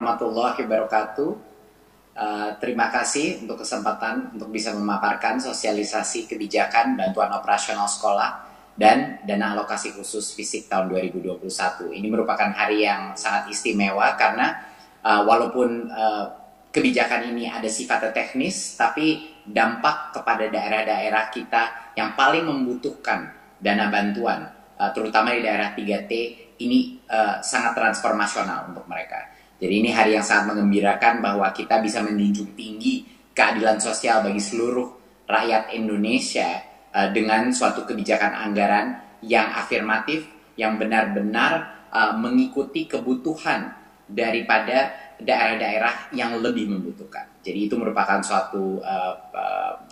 Warahmatullahi wabarakatuh. Terima kasih untuk kesempatan untuk bisa memaparkan sosialisasi kebijakan bantuan operasional sekolah dan dana alokasi khusus fisik tahun 2021. Ini merupakan hari yang sangat istimewa karena walaupun kebijakan ini ada sifatnya teknis, tapi dampak kepada daerah-daerah kita yang paling membutuhkan dana bantuan, terutama di daerah 3T, ini sangat transformasional untuk mereka. Jadi ini hari yang sangat mengembirakan bahwa kita bisa menjunjung tinggi keadilan sosial bagi seluruh rakyat Indonesia dengan suatu kebijakan anggaran yang afirmatif, yang benar-benar mengikuti kebutuhan daripada daerah-daerah yang lebih membutuhkan. Jadi itu merupakan suatu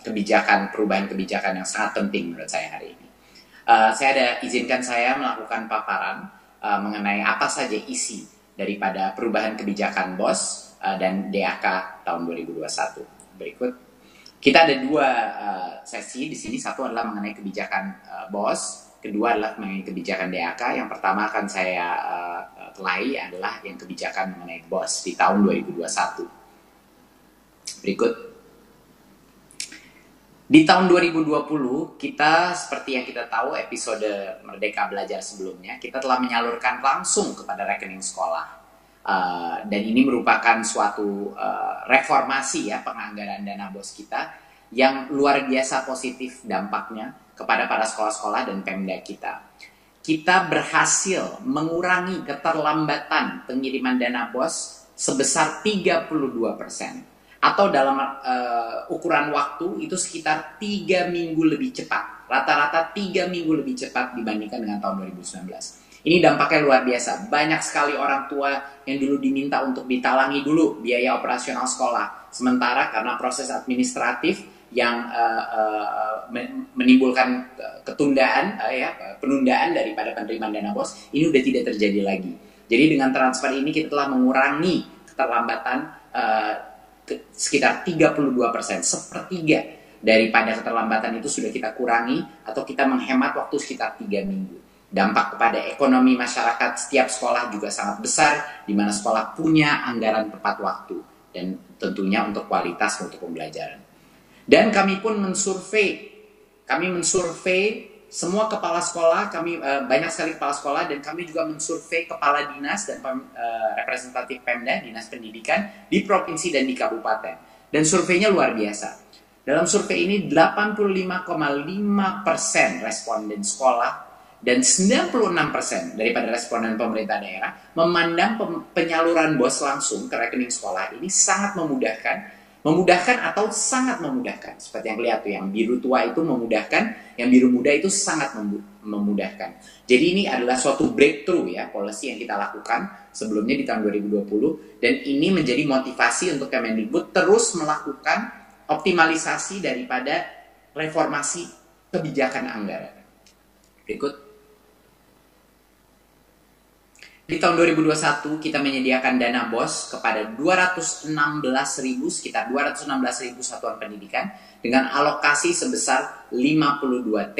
kebijakan, perubahan kebijakan yang sangat penting menurut saya hari ini. Izinkan saya melakukan paparan mengenai apa saja isi daripada perubahan kebijakan BOS dan DAK tahun 2021. Berikut, kita ada dua sesi di sini. Satu adalah mengenai kebijakan BOS, kedua adalah mengenai kebijakan DAK. Yang pertama akan saya kelahi adalah yang kebijakan mengenai BOS di tahun 2021. Berikut. Di tahun 2020, kita seperti yang kita tahu episode Merdeka Belajar sebelumnya, kita telah menyalurkan langsung kepada rekening sekolah. Dan ini merupakan suatu reformasi ya penganggaran dana BOS kita yang luar biasa positif dampaknya kepada para sekolah-sekolah dan Pemda kita. Kita berhasil mengurangi keterlambatan pengiriman dana BOS sebesar 32%. Atau dalam ukuran waktu itu sekitar 3 minggu lebih cepat. Rata-rata 3 minggu lebih cepat dibandingkan dengan tahun 2019. Ini dampaknya luar biasa. Banyak sekali orang tua yang dulu diminta untuk ditalangi dulu biaya operasional sekolah. Sementara karena proses administratif yang menimbulkan ketundaan, penundaan daripada penerimaan dana BOS, ini udah tidak terjadi lagi. Jadi dengan transfer ini kita telah mengurangi keterlambatan sekitar 32%, sepertiga daripada keterlambatan itu sudah kita kurangi atau kita menghemat waktu sekitar 3 minggu. Dampak kepada ekonomi masyarakat setiap sekolah juga sangat besar, di mana sekolah punya anggaran tepat waktu dan tentunya untuk kualitas untuk pembelajaran. Dan kami pun mensurvei semua kepala sekolah, banyak sekali kepala sekolah, dan kami juga mensurvei kepala dinas dan representatif Pemda, dinas pendidikan di provinsi dan di kabupaten. Dan surveinya luar biasa. Dalam survei ini 85,5% responden sekolah dan 96% daripada responden pemerintah daerah memandang penyaluran BOS langsung ke rekening sekolah ini sangat memudahkan atau sangat memudahkan. Seperti yang kelihatan tuh, yang biru tua itu memudahkan, yang biru muda itu sangat memudahkan. Jadi ini adalah suatu breakthrough ya, policy yang kita lakukan sebelumnya di tahun 2020, dan ini menjadi motivasi untuk Kemendikbud terus melakukan optimalisasi daripada reformasi kebijakan anggaran. Berikut. Di tahun 2021 kita menyediakan dana BOS kepada sekitar 216.000 satuan pendidikan dengan alokasi sebesar 52 T.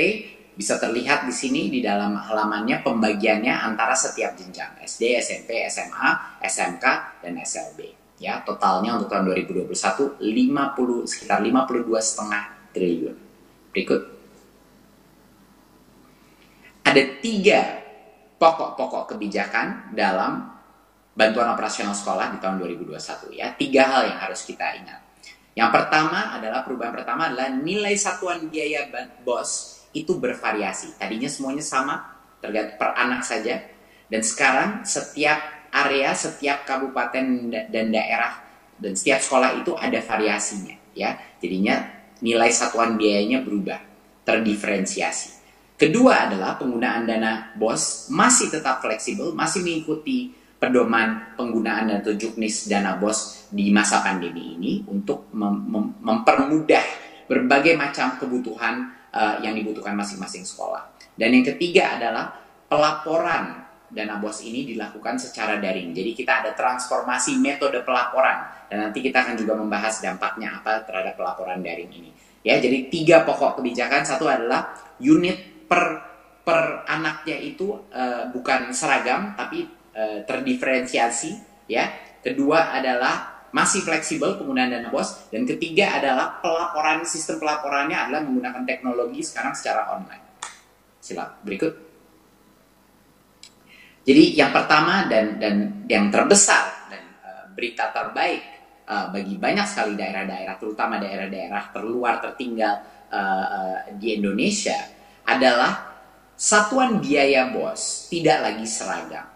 Bisa terlihat di sini di dalam halamannya pembagiannya antara setiap jenjang SD, SMP, SMA, SMK, dan SLB. Ya, totalnya untuk tahun 2021 sekitar 52,5 triliun. Berikut. Ada 3 pokok-pokok kebijakan dalam bantuan operasional sekolah di tahun 2021 ya. 3 hal yang harus kita ingat. Yang pertama adalah nilai satuan biaya BOS itu bervariasi. Tadinya semuanya sama, tergantung per anak saja. Dan sekarang setiap area, setiap kabupaten dan daerah dan setiap sekolah itu ada variasinya ya. Jadinya nilai satuan biayanya berubah, terdiferensiasi. Kedua adalah penggunaan dana BOS masih tetap fleksibel, masih mengikuti pedoman penggunaan dan juknis dana BOS di masa pandemi ini untuk mempermudah berbagai macam kebutuhan yang dibutuhkan masing-masing sekolah. Dan yang ketiga adalah pelaporan dana BOS ini dilakukan secara daring. Jadi kita ada transformasi metode pelaporan, dan nanti kita akan juga membahas dampaknya apa terhadap pelaporan daring ini. Ya, jadi 3 pokok kebijakan. Satu adalah unit per anaknya itu bukan seragam tapi terdiferensiasi ya. Kedua adalah masih fleksibel penggunaan dana BOS. Dan ketiga adalah sistem pelaporannya adalah menggunakan teknologi sekarang secara online. Silakan berikut. Jadi yang pertama dan yang terbesar dan berita terbaik bagi banyak sekali daerah-daerah, terutama daerah-daerah terluar tertinggal di Indonesia adalah satuan biaya BOS tidak lagi seragam.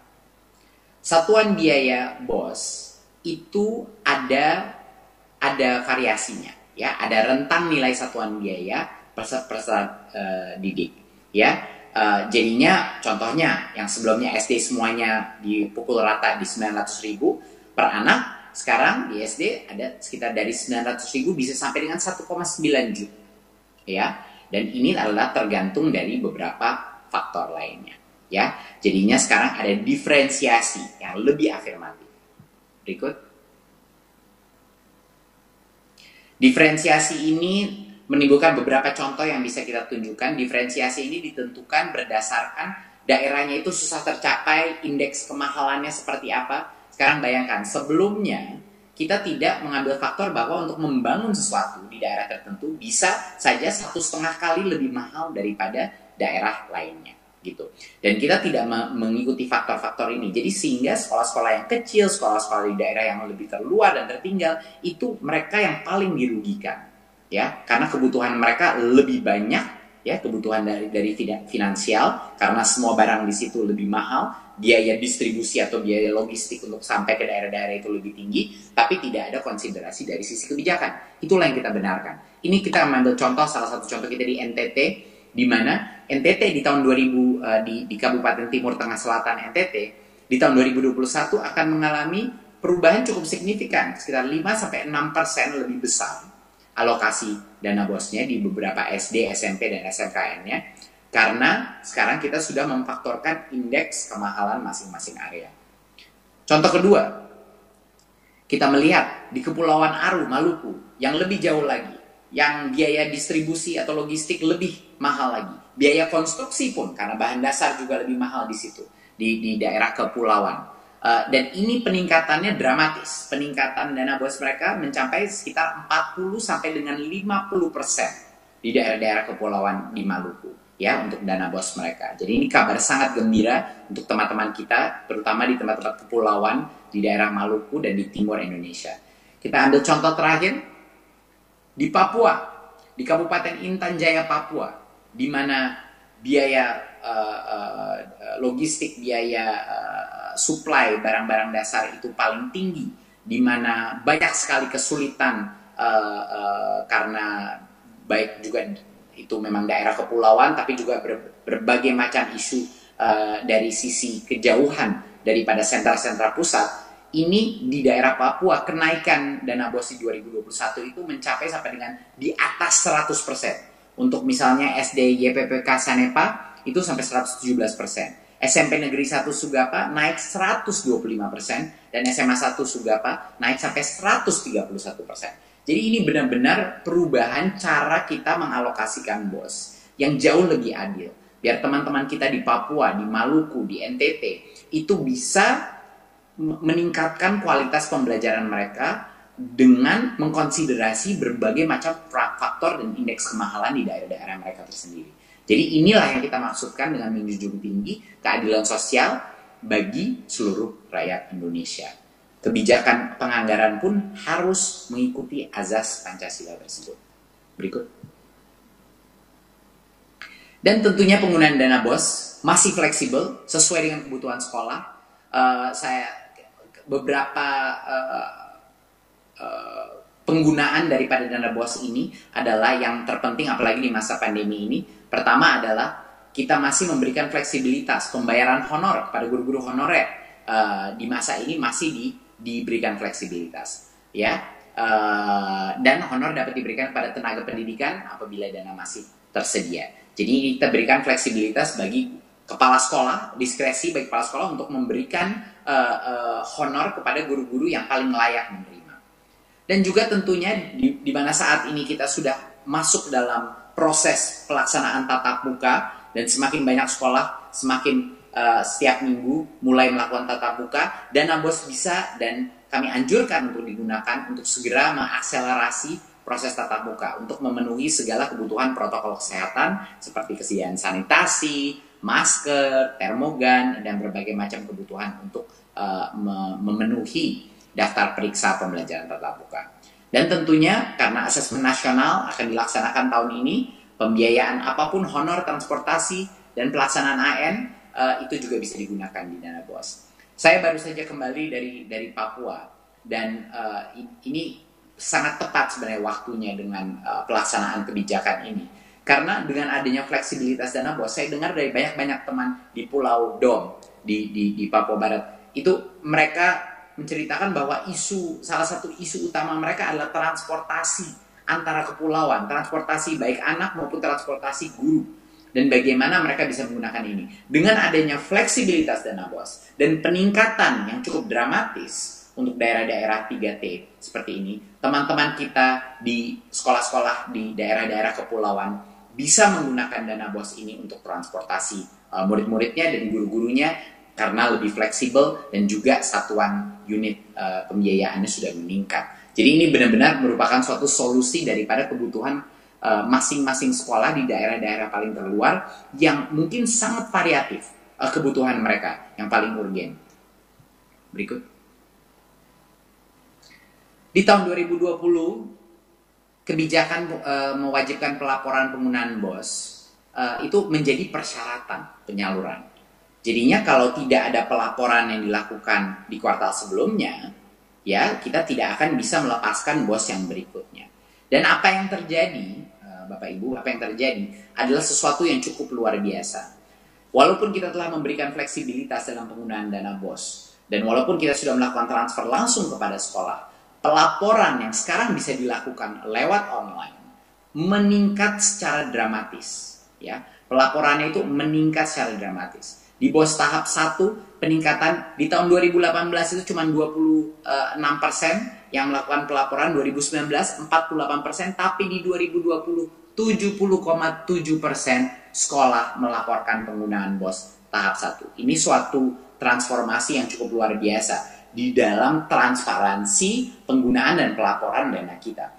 Satuan biaya BOS itu ada variasinya, ya, ada rentang nilai satuan biaya peserta didik, ya. Jadinya contohnya yang sebelumnya SD semuanya dipukul rata di 900.000 per anak, sekarang di SD ada sekitar dari 900.000 bisa sampai dengan 1,9 juta, ya. Dan ini adalah tergantung dari beberapa faktor lainnya, ya. Jadinya sekarang ada diferensiasi yang lebih afirmatif. Berikut. Diferensiasi ini menimbulkan beberapa contoh yang bisa kita tunjukkan. Diferensiasi ini ditentukan berdasarkan daerahnya itu susah tercapai, indeks kemahalannya seperti apa. Sekarang bayangkan, sebelumnya kita tidak mengambil faktor bahwa untuk membangun sesuatu di daerah tertentu bisa saja 1,5 kali lebih mahal daripada daerah lainnya, gitu. Dan kita tidak mengikuti faktor-faktor ini. Jadi sehingga sekolah-sekolah yang kecil, sekolah-sekolah di daerah yang lebih terluar dan tertinggal, itu mereka yang paling dirugikan. Ya, karena kebutuhan mereka lebih banyak, ya, kebutuhan dari finansial, karena semua barang di situ lebih mahal, biaya distribusi atau biaya logistik untuk sampai ke daerah-daerah itu lebih tinggi, tapi tidak ada konsiderasi dari sisi kebijakan. Itulah yang kita benarkan. Ini kita mengambil contoh, salah satu contoh kita di NTT, di mana NTT di tahun 2000 di Kabupaten Timur Tengah Selatan NTT di tahun 2021 akan mengalami perubahan cukup signifikan, sekitar 5-6% lebih besar alokasi dana BOS-nya di beberapa SD, SMP, dan SMKN-nya, karena sekarang kita sudah memfaktorkan indeks kemahalan masing-masing area. Contoh kedua, kita melihat di Kepulauan Aru, Maluku, yang lebih jauh lagi, yang biaya distribusi atau logistik lebih mahal lagi. Biaya konstruksi pun, karena bahan dasar juga lebih mahal di situ, di daerah kepulauan. Dan ini peningkatannya dramatis. Peningkatan dana BOS mereka mencapai sekitar 40 sampai dengan 50% di daerah-daerah kepulauan di Maluku, ya, untuk dana BOS mereka. Jadi ini kabar sangat gembira untuk teman-teman kita, terutama di tempat-tempat kepulauan di daerah Maluku dan di timur Indonesia. Kita ambil contoh terakhir di Papua, di Kabupaten Intan Jaya, Papua, di mana biaya logistik, biaya supply barang-barang dasar itu paling tinggi, di mana banyak sekali kesulitan karena baik juga itu memang daerah kepulauan, tapi juga berbagai macam isu dari sisi kejauhan daripada sentra-sentra pusat. Ini di daerah Papua kenaikan dana BOS di 2021 itu mencapai sampai dengan di atas 100%. Untuk misalnya SD YPPK Sanepa itu sampai 117%. SMP Negeri 1 Sugapa naik 125%, dan SMA 1 Sugapa naik sampai 131%. Jadi ini benar-benar perubahan cara kita mengalokasikan BOS yang jauh lebih adil. Biar teman-teman kita di Papua, di Maluku, di NTT itu bisa meningkatkan kualitas pembelajaran mereka dengan mengkonsiderasi berbagai macam faktor dan indeks kemahalan di daerah-daerah mereka tersendiri. Jadi inilah yang kita maksudkan dengan menjunjung tinggi keadilan sosial bagi seluruh rakyat Indonesia. Kebijakan penganggaran pun harus mengikuti azas Pancasila tersebut. Berikut. Dan tentunya penggunaan dana BOS masih fleksibel sesuai dengan kebutuhan sekolah. Penggunaan daripada dana BOS ini adalah yang terpenting, apalagi di masa pandemi ini. Pertama adalah kita masih memberikan fleksibilitas pembayaran honor kepada guru-guru honorer. Di masa ini masih diberikan fleksibilitas, ya. Dan honor dapat diberikan kepada tenaga pendidikan apabila dana masih tersedia. Jadi kita berikan fleksibilitas bagi kepala sekolah, diskresi bagi kepala sekolah untuk memberikan honor kepada guru-guru yang paling layak menerima. Dan juga tentunya di mana saat ini kita sudah masuk dalam proses pelaksanaan tatap muka dan semakin banyak sekolah semakin setiap minggu mulai melakukan tatap muka. Dana BOS bisa dan kami anjurkan untuk digunakan untuk segera mengakselerasi proses tatap muka untuk memenuhi segala kebutuhan protokol kesehatan seperti kesediaan sanitasi, masker, termogan, dan berbagai macam kebutuhan untuk memenuhi daftar periksa pembelajaran tatap muka. Dan tentunya karena asesmen nasional akan dilaksanakan tahun ini, pembiayaan apapun honor transportasi dan pelaksanaan AN itu juga bisa digunakan di dana BOS. Saya baru saja kembali dari Papua dan ini sangat tepat sebenarnya waktunya dengan pelaksanaan kebijakan ini. Karena dengan adanya fleksibilitas dana BOS, saya dengar dari banyak teman di Pulau Dom di Papua Barat, itu mereka menceritakan bahwa salah satu isu utama mereka adalah transportasi antara kepulauan, transportasi baik anak maupun transportasi guru, dan bagaimana mereka bisa menggunakan ini. Dengan adanya fleksibilitas dana BOS dan peningkatan yang cukup dramatis untuk daerah-daerah 3T seperti ini, teman-teman kita di sekolah-sekolah di daerah-daerah kepulauan bisa menggunakan dana BOS ini untuk transportasi murid-muridnya dan guru-gurunya karena lebih fleksibel dan juga satuan unit pembiayaannya sudah meningkat. Jadi ini benar-benar merupakan suatu solusi daripada kebutuhan masing-masing sekolah di daerah-daerah paling terluar yang mungkin sangat variatif kebutuhan mereka yang paling urgen. Berikut. Di tahun 2020, kebijakan mewajibkan pelaporan penggunaan BOS itu menjadi persyaratan penyaluran. Jadinya kalau tidak ada pelaporan yang dilakukan di kuartal sebelumnya, ya kita tidak akan bisa melepaskan BOS yang berikutnya. Dan apa yang terjadi, Bapak Ibu, apa yang terjadi adalah sesuatu yang cukup luar biasa. Walaupun kita telah memberikan fleksibilitas dalam penggunaan dana BOS, dan walaupun kita sudah melakukan transfer langsung kepada sekolah, pelaporan yang sekarang bisa dilakukan lewat online meningkat secara dramatis. Ya, pelaporannya itu meningkat secara dramatis. Di BOS tahap 1, peningkatan di tahun 2018 itu cuma 26% yang melakukan pelaporan, 2019 48%, tapi di 2020 70,7% sekolah melaporkan penggunaan BOS tahap 1. Ini suatu transformasi yang cukup luar biasa di dalam transparansi penggunaan dan pelaporan dana kita.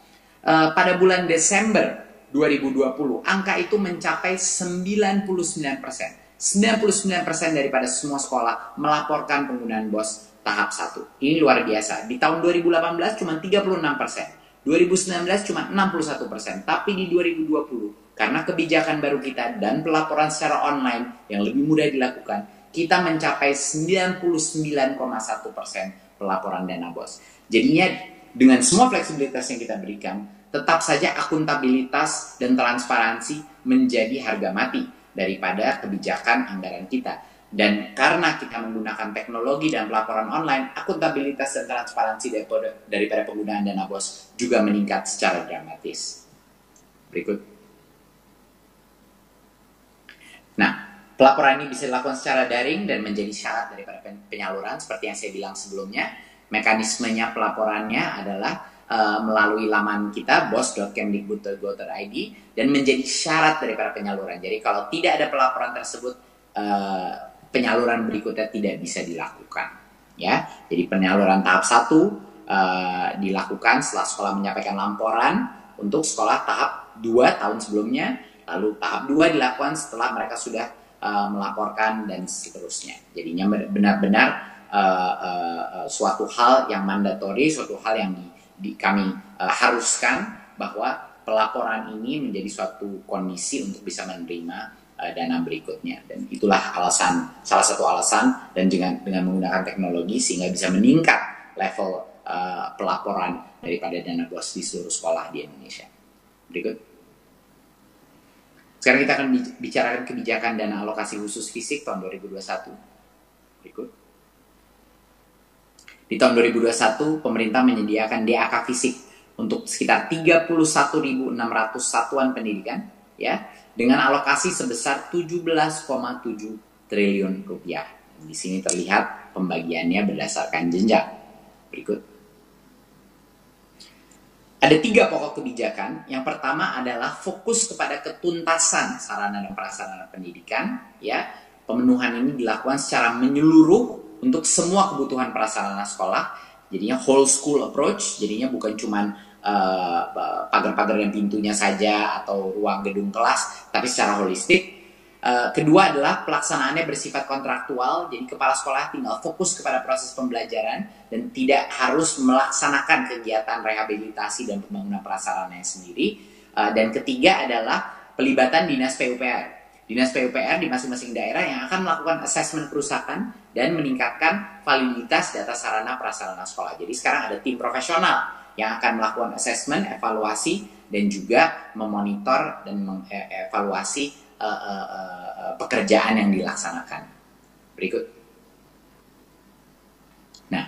Pada bulan Desember 2020, angka itu mencapai 99%. 99% daripada semua sekolah melaporkan penggunaan BOS tahap 1. Ini luar biasa. Di tahun 2018 cuma 36%. 2019 cuma 61%. Tapi di 2020, karena kebijakan baru kita dan pelaporan secara online yang lebih mudah dilakukan, kita mencapai 99,1% pelaporan dana BOS. Jadinya dengan semua fleksibilitas yang kita berikan, tetap saja akuntabilitas dan transparansi menjadi harga mati daripada kebijakan anggaran kita. Dan karena kita menggunakan teknologi dan pelaporan online, akuntabilitas dan transparansi daripada penggunaan dana BOS juga meningkat secara dramatis. Berikut. Nah, pelaporan ini bisa dilakukan secara daring dan menjadi syarat daripada penyaluran. Seperti yang saya bilang sebelumnya, mekanismenya pelaporannya adalah melalui laman kita bos.kemdikbud.go.id dan menjadi syarat daripada penyaluran. Jadi kalau tidak ada pelaporan tersebut, penyaluran berikutnya tidak bisa dilakukan. Ya, jadi penyaluran tahap 1 dilakukan setelah sekolah menyampaikan laporan untuk sekolah tahap 2 tahun sebelumnya, lalu tahap 2 dilakukan setelah mereka sudah melaporkan dan seterusnya. Jadinya benar-benar suatu hal yang mandatori, suatu hal yang kami haruskan bahwa pelaporan ini menjadi suatu kondisi untuk bisa menerima dana berikutnya. Dan itulah salah satu alasan dan dengan menggunakan teknologi sehingga bisa meningkat level pelaporan daripada dana BOS di seluruh sekolah di Indonesia. Berikut. Sekarang kita akan bicarakan kebijakan dana alokasi khusus fisik tahun 2021. Berikut. Di tahun 2021, pemerintah menyediakan DAK fisik untuk sekitar 31.600 satuan pendidikan, ya, dengan alokasi sebesar 17,7 triliun rupiah. Di sini terlihat pembagiannya berdasarkan jenjang. Berikut. Ada 3 pokok kebijakan. Yang pertama adalah fokus kepada ketuntasan sarana dan prasarana pendidikan, ya, pemenuhan ini dilakukan secara menyeluruh untuk semua kebutuhan prasarana sekolah. Jadinya whole school approach, jadinya bukan cuman pagar-pagar dan pintunya saja atau ruang gedung kelas, tapi secara holistik. Kedua adalah pelaksanaannya bersifat kontraktual, jadi kepala sekolah tinggal fokus kepada proses pembelajaran dan tidak harus melaksanakan kegiatan rehabilitasi dan pembangunan prasarananya sendiri. Dan ketiga adalah pelibatan Dinas PUPR. Dinas PUPR di masing-masing daerah yang akan melakukan asesmen kerusakan dan meningkatkan validitas data sarana prasarana sekolah. Jadi sekarang ada tim profesional yang akan melakukan asesmen, evaluasi, dan juga memonitor dan mengevaluasi pekerjaan yang dilaksanakan. Berikut. Nah,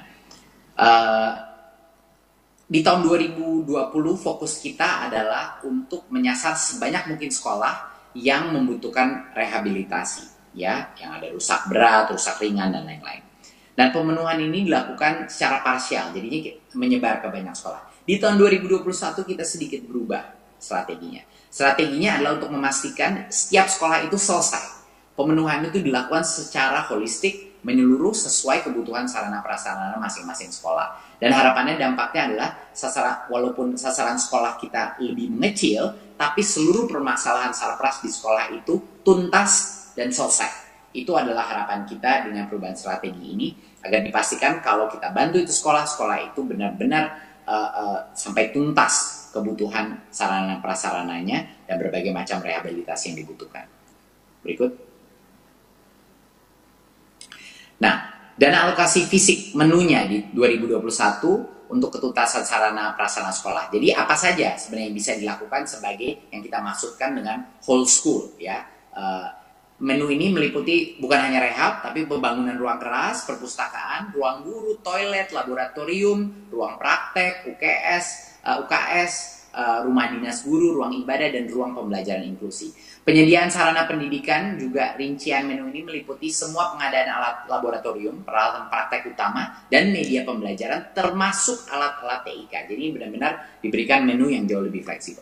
di tahun 2020 fokus kita adalah untuk menyasar sebanyak mungkin sekolah yang membutuhkan rehabilitasi, ya, yang ada rusak berat, rusak ringan, dan lain-lain. Dan pemenuhan ini dilakukan secara parsial, jadinya menyebar ke banyak sekolah. Di tahun 2021 kita sedikit berubah strateginya. Strateginya adalah untuk memastikan setiap sekolah itu selesai. Pemenuhan itu dilakukan secara holistik, menyeluruh sesuai kebutuhan sarana prasarana masing-masing sekolah. Dan harapannya dampaknya adalah walaupun sasaran sekolah kita lebih mengecil, tapi seluruh permasalahan sarpras di sekolah itu tuntas dan selesai. Itu adalah harapan kita dengan perubahan strategi ini, agar dipastikan kalau kita bantu itu sekolah itu benar-benar sampai tuntas kebutuhan sarana prasarananya dan berbagai macam rehabilitasi yang dibutuhkan. Berikut. Nah, dana alokasi fisik menunya di 2021 untuk ketuntasan sarana prasarana sekolah. Jadi apa saja sebenarnya yang bisa dilakukan sebagai yang kita maksudkan dengan whole school, ya. Menu ini meliputi bukan hanya rehab, tapi pembangunan ruang keras, perpustakaan, ruang guru, toilet, laboratorium, ruang praktek, UKS, rumah dinas guru, ruang ibadah, dan ruang pembelajaran inklusi. Penyediaan sarana pendidikan juga rincian menu ini meliputi semua pengadaan alat laboratorium, peralatan praktek utama, dan media pembelajaran termasuk alat-alat TIK. Jadi benar-benar diberikan menu yang jauh lebih fleksibel.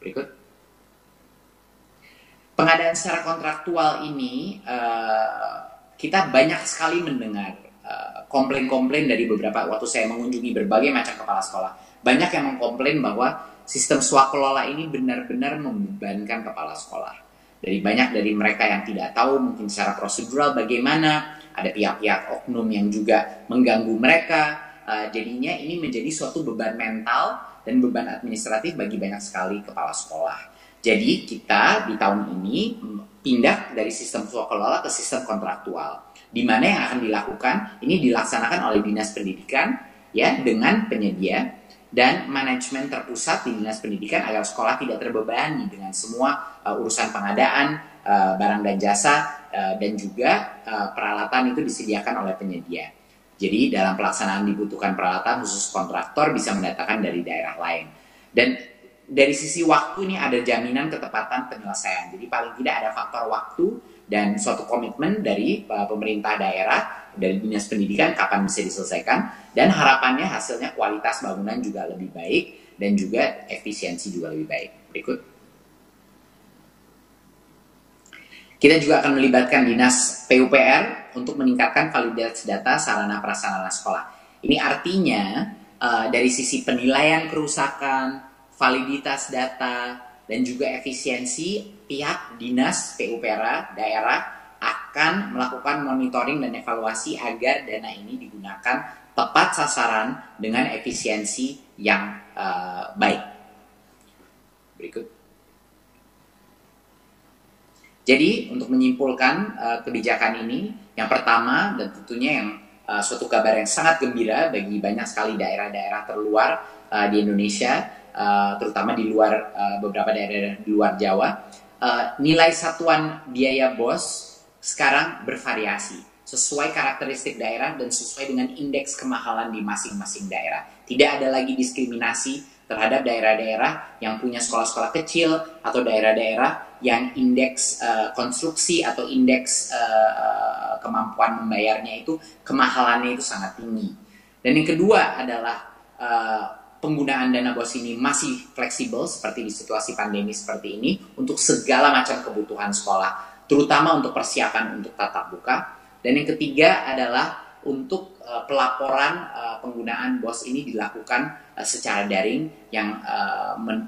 Berikut. Pengadaan secara kontraktual ini kita banyak sekali mendengar komplain-komplain dari beberapa waktu saya mengunjungi berbagai macam kepala sekolah. Banyak yang mengkomplain bahwa sistem swakelola ini benar-benar membebankan kepala sekolah. Banyak dari mereka yang tidak tahu mungkin secara prosedural bagaimana, ada pihak-pihak oknum yang juga mengganggu mereka. Jadinya ini menjadi suatu beban mental dan beban administratif bagi banyak sekali kepala sekolah. Jadi kita di tahun ini pindah dari sistem swakelola ke sistem kontraktual, di mana yang akan dilakukan ini dilaksanakan oleh Dinas Pendidikan, ya, dengan penyedia dan manajemen terpusat di Dinas Pendidikan agar sekolah tidak terbebani dengan semua urusan pengadaan barang dan jasa dan juga peralatan itu disediakan oleh penyedia. Jadi dalam pelaksanaan dibutuhkan peralatan khusus kontraktor bisa mendatangkan dari daerah lain. Dan dari sisi waktu ini ada jaminan ketepatan penyelesaian. Jadi paling tidak ada faktor waktu dan suatu komitmen dari pemerintah daerah, dari Dinas Pendidikan kapan bisa diselesaikan, dan harapannya hasilnya kualitas bangunan juga lebih baik dan juga efisiensi juga lebih baik. Berikut. Kita juga akan melibatkan Dinas PUPR untuk meningkatkan validitas data sarana prasarana sekolah. Ini artinya dari sisi penilaian kerusakan, validitas data, dan juga efisiensi, pihak Dinas PUPR daerah akan melakukan monitoring dan evaluasi agar dana ini digunakan tepat sasaran dengan efisiensi yang baik. Berikut. Jadi untuk menyimpulkan kebijakan ini, yang pertama dan tentunya yang suatu kabar yang sangat gembira bagi banyak sekali daerah-daerah terluar di Indonesia, terutama di luar beberapa daerah di luar Jawa, nilai satuan biaya BOS sekarang bervariasi sesuai karakteristik daerah dan sesuai dengan indeks kemahalan di masing-masing daerah. Tidak ada lagi diskriminasi terhadap daerah-daerah yang punya sekolah-sekolah kecil atau daerah-daerah yang indeks konstruksi atau indeks kemampuan membayarnya itu kemahalannya itu sangat tinggi. Dan yang kedua adalah penggunaan dana BOS ini masih fleksibel seperti di situasi pandemi seperti ini untuk segala macam kebutuhan sekolah, terutama untuk persiapan untuk tatap muka. Dan yang ketiga adalah untuk pelaporan penggunaan BOS ini dilakukan secara daring yang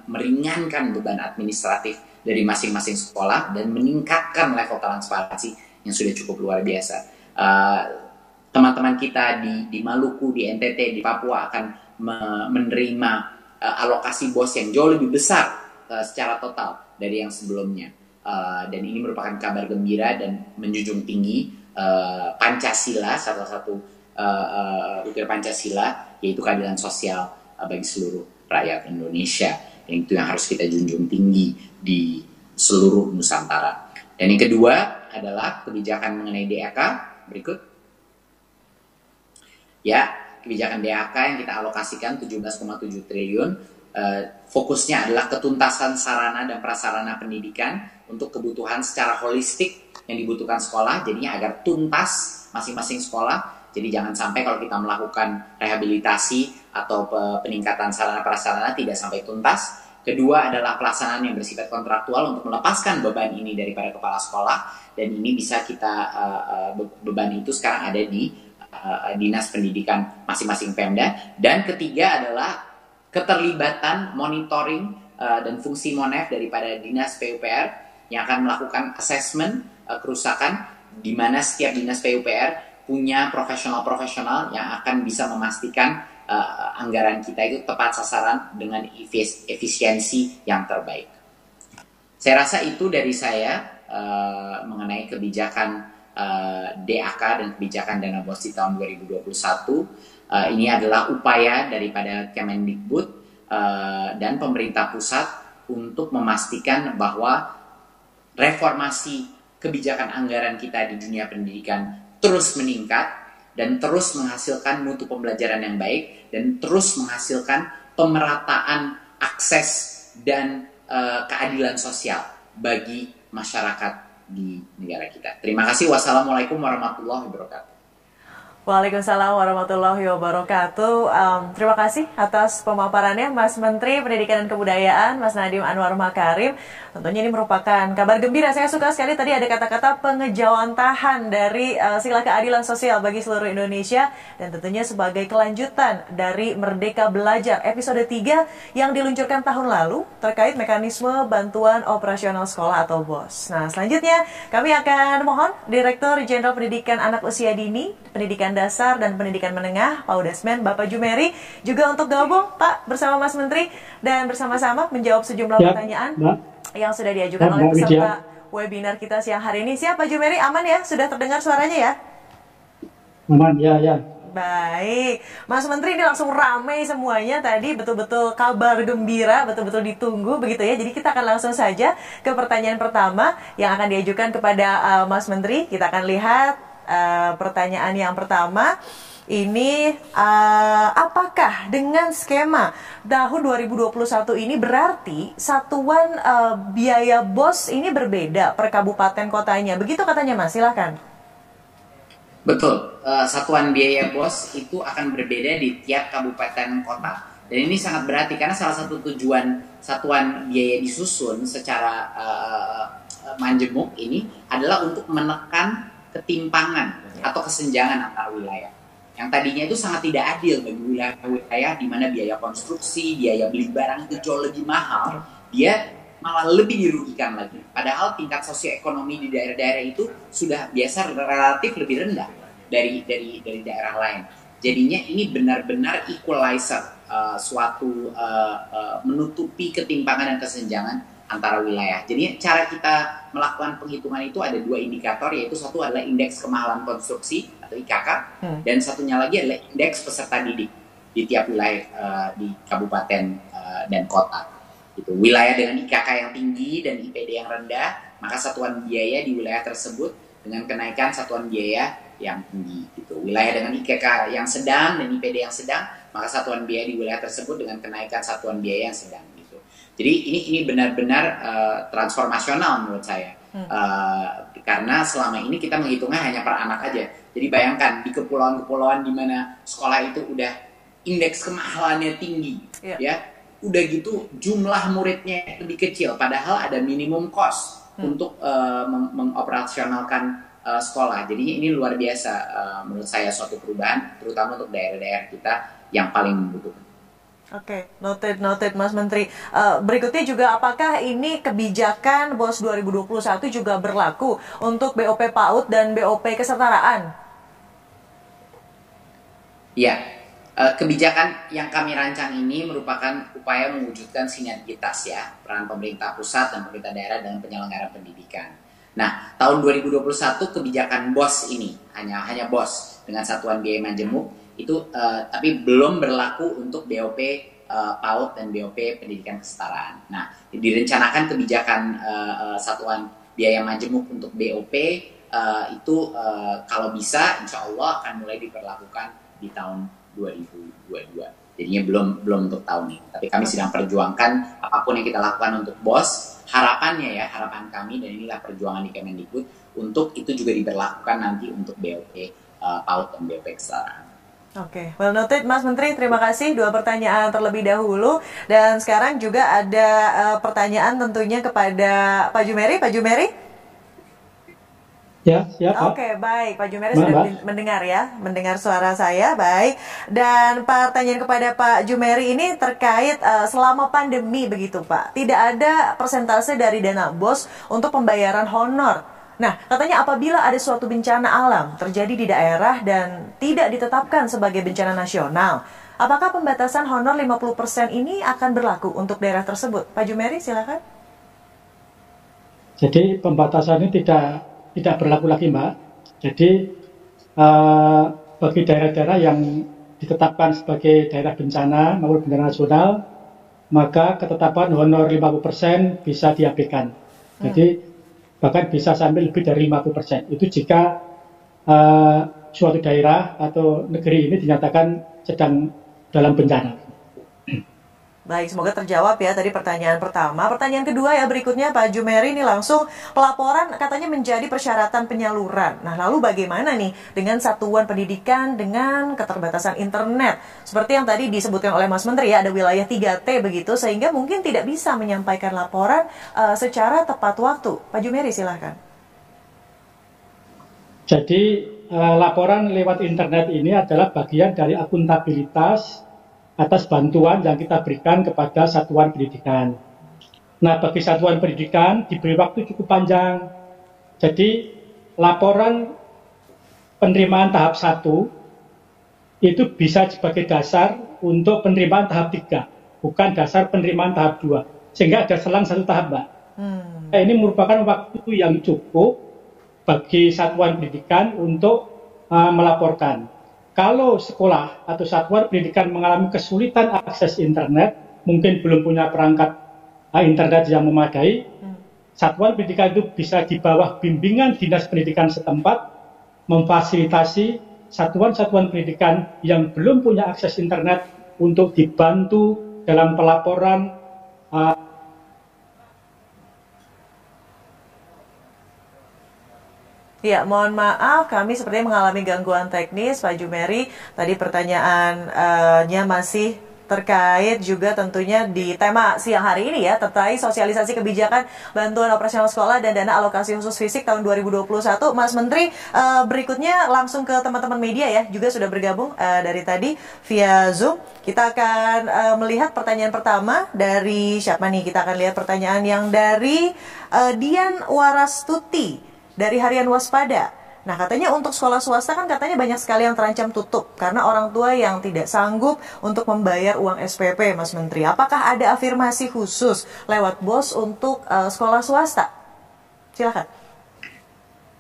meringankan beban administratif dari masing-masing sekolah dan meningkatkan level transparansi yang sudah cukup luar biasa. Teman-teman kita di Maluku, di NTT, di Papua akan menerima alokasi BOS yang jauh lebih besar secara total dari yang sebelumnya. Dan ini merupakan kabar gembira dan menjunjung tinggi Pancasila, salah satu ukir Pancasila, yaitu keadilan sosial bagi seluruh rakyat Indonesia. Yang itu yang harus kita junjung tinggi di seluruh Nusantara. Dan yang kedua adalah kebijakan mengenai DAK. Berikut. Ya, kebijakan DAK yang kita alokasikan 17,7 triliun. Fokusnya adalah ketuntasan sarana dan prasarana pendidikan untuk kebutuhan secara holistik yang dibutuhkan sekolah, jadinya agar tuntas masing-masing sekolah. Jadi jangan sampai kalau kita melakukan rehabilitasi atau peningkatan sarana prasarana tidak sampai tuntas. Kedua adalah pelaksanaan yang bersifat kontraktual untuk melepaskan beban ini daripada kepala sekolah, dan ini bisa kita beban itu sekarang ada di dinas pendidikan masing-masing Pemda. Dan ketiga adalah keterlibatan monitoring dan fungsi MONEF daripada dinas PUPR yang akan melakukan assessment kerusakan, di mana setiap dinas PUPR punya profesional-profesional yang akan bisa memastikan anggaran kita itu tepat sasaran dengan efisiensi yang terbaik. Saya rasa itu dari saya mengenai kebijakan DAK dan kebijakan dana BOS di tahun 2021. Ini adalah upaya daripada Kemendikbud dan pemerintah pusat untuk memastikan bahwa reformasi kebijakan anggaran kita di dunia pendidikan terus meningkat dan terus menghasilkan mutu pembelajaran yang baik dan terus menghasilkan pemerataan akses dan keadilan sosial bagi masyarakat di negara kita. Terima kasih. Wassalamualaikum warahmatullahi wabarakatuh. Waalaikumsalam warahmatullahi wabarakatuh. Terima kasih atas pemaparannya Mas Menteri Pendidikan dan Kebudayaan, Mas Nadiem Anwar Makarim. Tentunya ini merupakan kabar gembira. Saya suka sekali tadi ada kata-kata pengejawantahan dari sila keadilan sosial bagi seluruh Indonesia, dan tentunya sebagai kelanjutan dari Merdeka Belajar episode 3 yang diluncurkan tahun lalu terkait mekanisme bantuan operasional sekolah atau BOS. Nah, selanjutnya kami akan mohon Direktur Jenderal Pendidikan Anak Usia Dini, Pendidikan Dasar dan Pendidikan Menengah, Paudasmen, Bapak Jumeri, juga untuk gabung, Pak, bersama Mas Menteri dan bersama-sama menjawab sejumlah pertanyaan yang sudah diajukan oleh peserta webinar kita siang hari ini. Siapa Jumeri? Aman ya? Sudah terdengar suaranya ya? Aman, ya. Baik, Mas Menteri, ini langsung ramai semuanya tadi, betul-betul kabar gembira, betul-betul ditunggu begitu ya. Jadi kita akan langsung saja ke pertanyaan pertama yang akan diajukan kepada Mas Menteri. Kita akan lihat pertanyaan yang pertama. Ini apakah dengan skema tahun 2021 ini berarti satuan biaya BOS ini berbeda per kabupaten kotanya? Begitu katanya Mas, silakan. Betul, satuan biaya BOS itu akan berbeda di tiap kabupaten kota. Dan ini sangat berarti karena salah satu tujuan satuan biaya disusun secara majemuk ini adalah untuk menekan ketimpangan atau kesenjangan antar wilayah. Yang tadinya itu sangat tidak adil bagi wilayah-wilayah di mana biaya konstruksi, biaya beli barang itu jauh lebih mahal, dia malah lebih dirugikan lagi. Padahal tingkat sosioekonomi di daerah-daerah itu sudah biasa relatif lebih rendah dari daerah lain. Jadinya ini benar-benar equalizer, suatu menutupi ketimpangan dan kesenjangan antara wilayah. Jadi cara kita melakukan penghitungan itu ada dua indikator, yaitu satu adalah indeks kemahalan konstruksi atau IKK, dan satunya lagi adalah indeks peserta didik di tiap wilayah di kabupaten dan kota. Gitu. Wilayah dengan IKK yang tinggi dan IPD yang rendah, maka satuan biaya di wilayah tersebut dengan kenaikan satuan biaya yang tinggi. Gitu. Wilayah dengan IKK yang sedang dan IPD yang sedang, maka satuan biaya di wilayah tersebut dengan kenaikan satuan biaya yang sedang. Jadi ini benar-benar transformasional menurut saya, karena selama ini kita menghitungnya hanya per anak aja. Jadi bayangkan di kepulauan-kepulauan di mana sekolah itu udah indeks kemahalannya tinggi, Iya. ya. Udah gitu jumlah muridnya lebih kecil, padahal ada minimum cost untuk mengoperasionalkan sekolah. Jadi ini luar biasa menurut saya suatu perubahan, terutama untuk daerah-daerah kita yang paling membutuhkan. Oke, noted Mas Menteri. Berikutnya juga, apakah ini kebijakan BOS 2021 juga berlaku untuk BOP PAUD dan BOP kesetaraan? Ya, kebijakan yang kami rancang ini merupakan upaya mewujudkan sinergitas ya, peran pemerintah pusat dan pemerintah daerah dalam penyelenggaraan pendidikan. Nah, tahun 2021 kebijakan BOS ini, hanya BOS dengan satuan biaya majemuk, itu tapi belum berlaku untuk BOP PAUD dan BOP pendidikan kesetaraan. Nah, direncanakan kebijakan satuan biaya majemuk untuk BOP itu kalau bisa insya Allah akan mulai diperlakukan di tahun 2022. Jadinya belum untuk tahun ini. Tapi kami sedang perjuangkan apapun yang kita lakukan untuk BOS. Harapannya ya, harapan kami, dan inilah perjuangan di Kemendikbud, untuk itu juga diberlakukan nanti untuk BOP PAUD dan BOP kesetaraan. Oke, well noted Mas Menteri, terima kasih. 2 pertanyaan terlebih dahulu. Dan sekarang juga ada pertanyaan tentunya kepada Pak Jumeri. Pak Jumeri? Ya, siapa? Oke, baik. Pak Jumeri sudah mendengar ya, mendengar suara saya, baik. Dan pertanyaan kepada Pak Jumeri ini terkait selama pandemi begitu Pak, tidak ada persentase dari dana BOS untuk pembayaran honor. Nah, katanya apabila ada suatu bencana alam terjadi di daerah dan tidak ditetapkan sebagai bencana nasional, apakah pembatasan honor 50% ini akan berlaku untuk daerah tersebut? Pak Jumeri, silakan. Jadi pembatasan ini tidak berlaku lagi, Mbak. Jadi bagi daerah-daerah yang ditetapkan sebagai daerah bencana maupun bencana nasional, maka ketetapan honor 50% bisa diabaikan. Jadi bahkan bisa sampai lebih dari 50%. Itu jika suatu daerah atau negeri ini dinyatakan sedang dalam bencana. Baik, semoga terjawab ya tadi pertanyaan pertama. Pertanyaan kedua ya berikutnya Pak Jumeri, ini langsung pelaporan katanya menjadi persyaratan penyaluran. Nah, lalu bagaimana nih dengan satuan pendidikan dengan keterbatasan internet? Seperti yang tadi disebutkan oleh Mas Menteri ya, ada wilayah 3T begitu, sehingga mungkin tidak bisa menyampaikan laporan secara tepat waktu. Pak Jumeri, silahkan. Jadi laporan lewat internet ini adalah bagian dari akuntabilitas atas bantuan yang kita berikan kepada satuan pendidikan. Nah, bagi satuan pendidikan diberi waktu cukup panjang. Jadi, laporan penerimaan tahap 1 itu bisa sebagai dasar untuk penerimaan tahap 3, bukan dasar penerimaan tahap 2. Sehingga ada selang 1 tahap, Mbak. Nah, ini merupakan waktu yang cukup bagi satuan pendidikan untuk melaporkan. Kalau sekolah atau satuan pendidikan mengalami kesulitan akses internet, mungkin belum punya perangkat internet yang memadai, satuan pendidikan itu bisa di bawah bimbingan dinas pendidikan setempat memfasilitasi satuan-satuan pendidikan yang belum punya akses internet untuk dibantu dalam pelaporan Ya, mohon maaf, kami sepertinya mengalami gangguan teknis, Pak Jumeri. Tadi pertanyaannya masih terkait juga tentunya di tema siang hari ini ya, terkait sosialisasi kebijakan bantuan operasional sekolah dan dana alokasi khusus fisik tahun 2021. Mas Menteri, berikutnya langsung ke teman-teman media ya, juga sudah bergabung dari tadi via Zoom. Kita akan melihat pertanyaan pertama dari siapa nih? Kita akan lihat pertanyaan yang dari Dian Warastuti dari Harian Waspada. Nah, katanya untuk sekolah swasta kan katanya banyak sekali yang terancam tutup karena orang tua yang tidak sanggup untuk membayar uang SPP, Mas Menteri. Apakah ada afirmasi khusus lewat BOS untuk sekolah swasta? Silakan.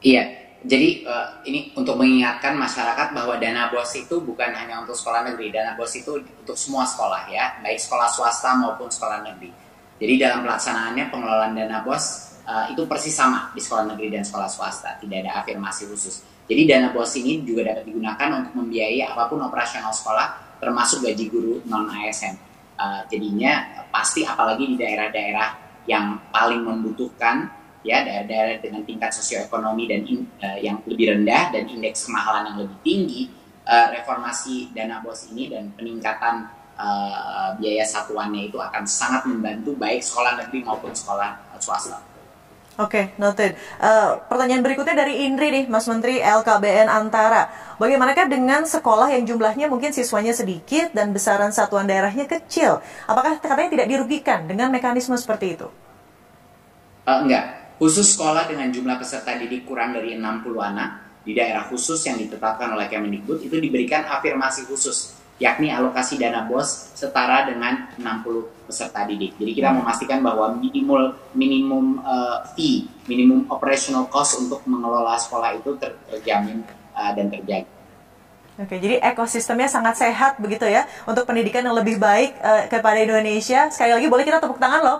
Iya, jadi ini untuk mengingatkan masyarakat bahwa dana BOS itu bukan hanya untuk sekolah negeri. Dana BOS itu untuk semua sekolah ya, baik sekolah swasta maupun sekolah negeri. Jadi dalam pelaksanaannya pengelolaan dana BOS itu persis sama di sekolah negeri dan sekolah swasta, tidak ada afirmasi khusus. Jadi dana BOS ini juga dapat digunakan untuk membiayai apapun operasional sekolah, termasuk gaji guru non-ASN. Jadinya pasti apalagi di daerah-daerah yang paling membutuhkan, ya daerah-daerah dengan tingkat sosioekonomi dan yang lebih rendah dan indeks kemahalan yang lebih tinggi, reformasi dana BOS ini dan peningkatan biaya satuannya itu akan sangat membantu baik sekolah negeri maupun sekolah swasta. Oke, noted. Pertanyaan berikutnya dari Indri nih, Mas Menteri LKBN Antara. Bagaimanakah dengan sekolah yang jumlahnya mungkin siswanya sedikit dan besaran satuan daerahnya kecil? Apakah katanya tidak dirugikan dengan mekanisme seperti itu? Enggak. Khusus sekolah dengan jumlah peserta didik kurang dari 60 anak di daerah khusus yang ditetapkan oleh Kemendikbud itu diberikan afirmasi khusus, yakni alokasi dana BOS setara dengan 60 peserta didik. Jadi kita memastikan bahwa minimum fee, minimum operational cost untuk mengelola sekolah itu terjamin dan terjaga. Oke, jadi ekosistemnya sangat sehat begitu ya untuk pendidikan yang lebih baik kepada Indonesia. Sekali lagi boleh kita tepuk tangan loh.